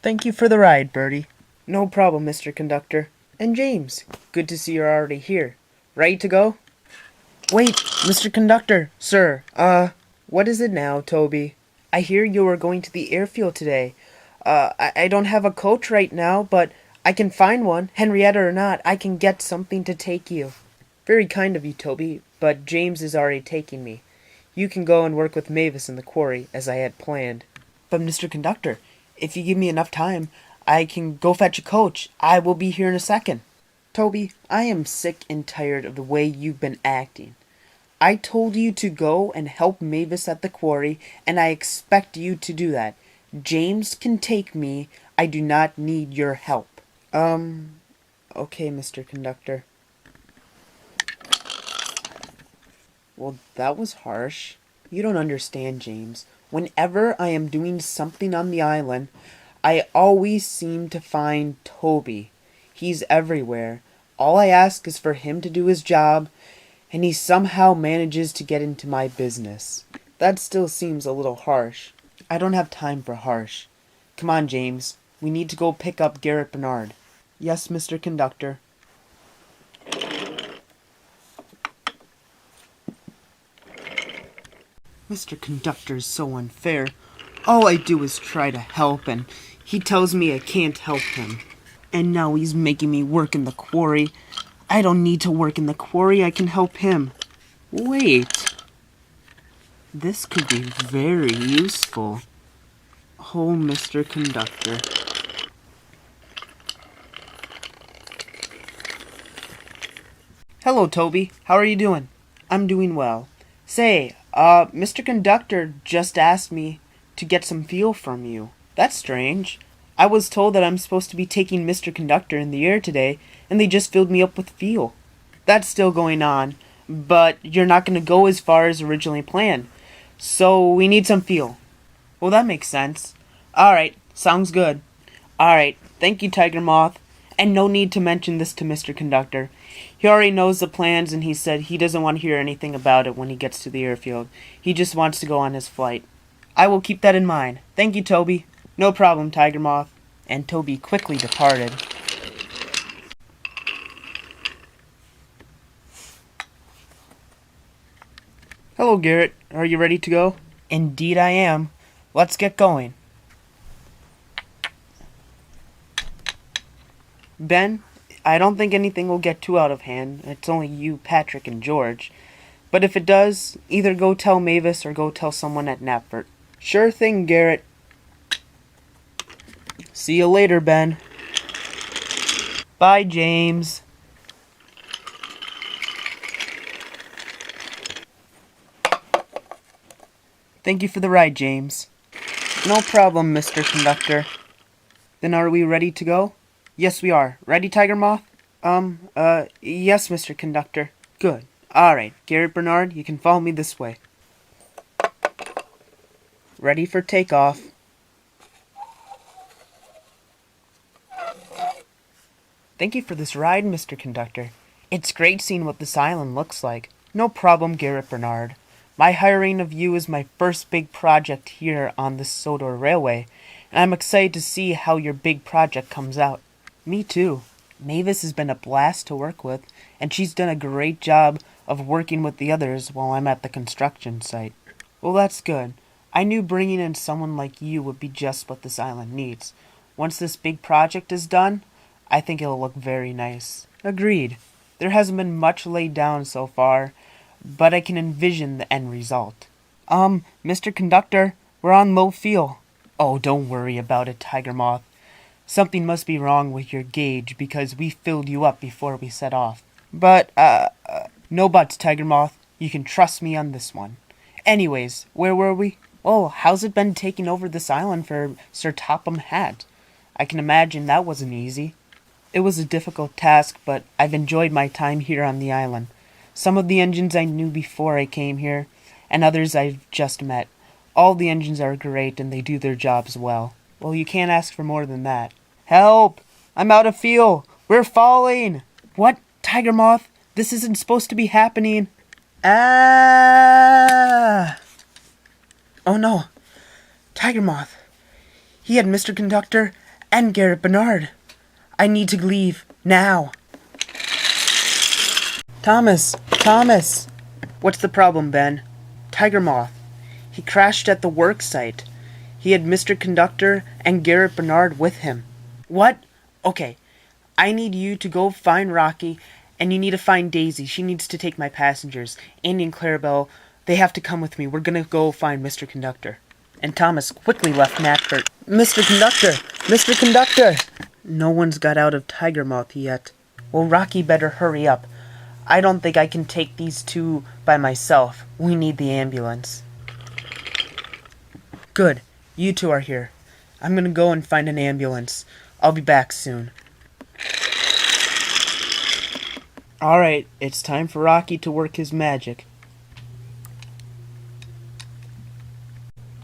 Thank you for the ride, Bertie. No problem, Mr. Conductor. And James, good to see you're already here. Ready to go? Wait, Mr. Conductor, sir, what is it now, Toby? I hear you are going to the airfield today. I don't have a coach right now, but I can find one. Henrietta or not, I can get something to take you. Very kind of you, Toby, but James is already taking me. You can go and work with Mavis in the quarry, as I had planned. But, Mr. Conductor, if you give me enough time, I can go fetch a coach. I will be here in a second. Toby, I am sick and tired of the way you've been acting. I told you to go and help Mavis at the quarry, and I expect you to do that. James can take me. I do not need your help. Okay, Mr. Conductor. Well, that was harsh. You don't understand, James. Whenever I am doing something on the island, I always seem to find Toby. He's everywhere. All I ask is for him to do his job, and he somehow manages to get into my business. That still seems a little harsh. I don't have time for harsh. Come on, James. We need to go pick up Garrett Bernard. Yes, Mr. Conductor. Mr. Conductor is so unfair. All I do is try to help, and he tells me I can't help him. And now he's making me work in the quarry. I don't need to work in the quarry, I can help him. Wait. This could be very useful. Oh, Mr. Conductor. Hello, Toby. How are you doing? I'm doing well. Say, Mr. Conductor just asked me to get some fuel from you. That's strange. I was told that I'm supposed to be taking Mr. Conductor in the air today, and they just filled me up with fuel. That's still going on, but you're not going to go as far as originally planned. So we need some fuel. Well, that makes sense. Alright, sounds good. Alright, thank you, Tiger Moth. And no need to mention this to Mr. Conductor. He already knows the plans, and he said he doesn't want to hear anything about it when he gets to the airfield. He just wants to go on his flight. I will keep that in mind. Thank you, Toby. No problem, Tiger Moth. And Toby quickly departed. Hello, Garrett. Are you ready to go? Indeed I am. Let's get going. Ben, I don't think anything will get too out of hand. It's only you, Patrick, and George. But if it does, either go tell Mavis or go tell someone at Knapford. Sure thing, Garrett. See you later, Ben. Bye, James. Thank you for the ride, James. No problem, Mr. Conductor. Then are we ready to go? Yes, we are. Ready, Tiger Moth? Yes, Mr. Conductor. Good. Alright, Garrett Bernard, you can follow me this way. Ready for takeoff. Thank you for this ride, Mr. Conductor. It's great seeing what this island looks like. No problem, Garrett Bernard. My hiring of you is my first big project here on the Sodor Railway, and I'm excited to see how your big project comes out. Me too. Mavis has been a blast to work with, and she's done a great job of working with the others while I'm at the construction site. Well, that's good. I knew bringing in someone like you would be just what this island needs. Once this big project is done, I think it'll look very nice. Agreed. There hasn't been much laid down so far, but I can envision the end result. Mr. Conductor, we're on low fuel. Oh, don't worry about it, Tiger Moth. Something must be wrong with your gauge because we filled you up before we set off. But, no buts, Tiger Moth. You can trust me on this one. Anyways, where were we? Oh, how's it been taking over this island for Sir Topham Hatt? I can imagine that wasn't easy. It was a difficult task, but I've enjoyed my time here on the island. Some of the engines I knew before I came here, and others I've just met. All the engines are great, and they do their jobs well. Well, you can't ask for more than that. Help! I'm out of fuel! We're falling! What? Tiger Moth? This isn't supposed to be happening. Ah! Oh no. Tiger Moth. He had Mr. Conductor And Garrett Bernard. I need to leave. Now. Thomas! Thomas! What's the problem, Ben? Tiger Moth. He crashed at the work site. He had Mr. Conductor and Garrett Bernard with him. What? Okay. I need you to go find Rocky, and you need to find Daisy. She needs to take my passengers. Andy and Clarabelle, they have to come with me. We're gonna go find Mr. Conductor. And Thomas quickly left Natford. Mr. Conductor! Mr. Conductor! No one's got out of Tiger Moth yet. Well, Rocky better hurry up. I don't think I can take these two by myself. We need the ambulance. Good. You two are here. I'm gonna go and find an ambulance. I'll be back soon. Alright, it's time for Rocky to work his magic.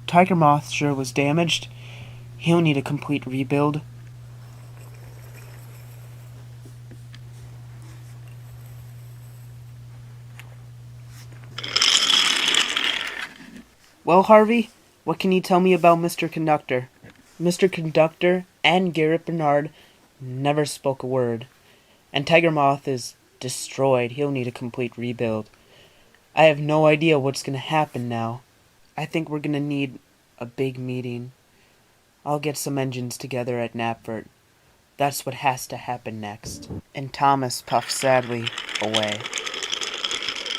Tiger Moth sure was damaged. He'll need a complete rebuild. Well, Harvey, what can you tell me about Mr. Conductor? Mr. Conductor and Garrett Bernard never spoke a word. And Tiger Moth is destroyed. He'll need a complete rebuild. I have no idea what's going to happen now. I think we're going to need a big meeting. I'll get some engines together at Knapford. That's what has to happen next. And Thomas puffed sadly away.